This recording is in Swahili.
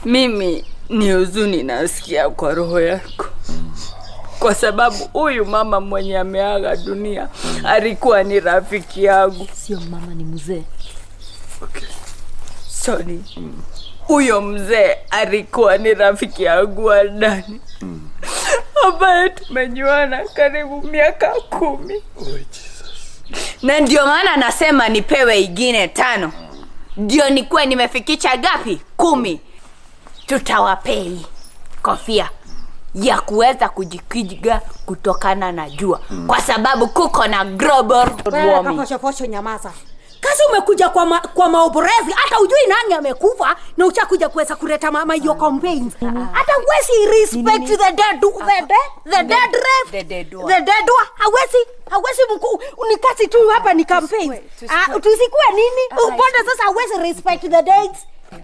Mimi ni huzuni nasikia kwa roho yako. Kwa sababu huyu mama mwenye ameaga dunia alikuwa ni rafiki yangu. Sio mama, ni mzee. Okay. Sorry. Huyo mzee alikuwa ni rafiki yangu wa ndani. Ambaye tumejuana karibu miaka 10. Oh Jesus. Na ndio maana nasema nipewe ingine 5. Ndio nikuwe nimefikisha gapi? 10. Tutawapei kofia ya kuweza kujikinga kutokana na jua. Kwa sababu kuko na global warming. Posho nyamaza. Kazi umekuja kwa maoborezi, hata ujui nani amekufa na uchakuja kuweza kuleta mama hiyo campaigns. Hata huwezi respect the dead hawezi mkuu unikasi tu hapa ni campaign. Tusikue nini? Upande sasa huwezi respect the dead.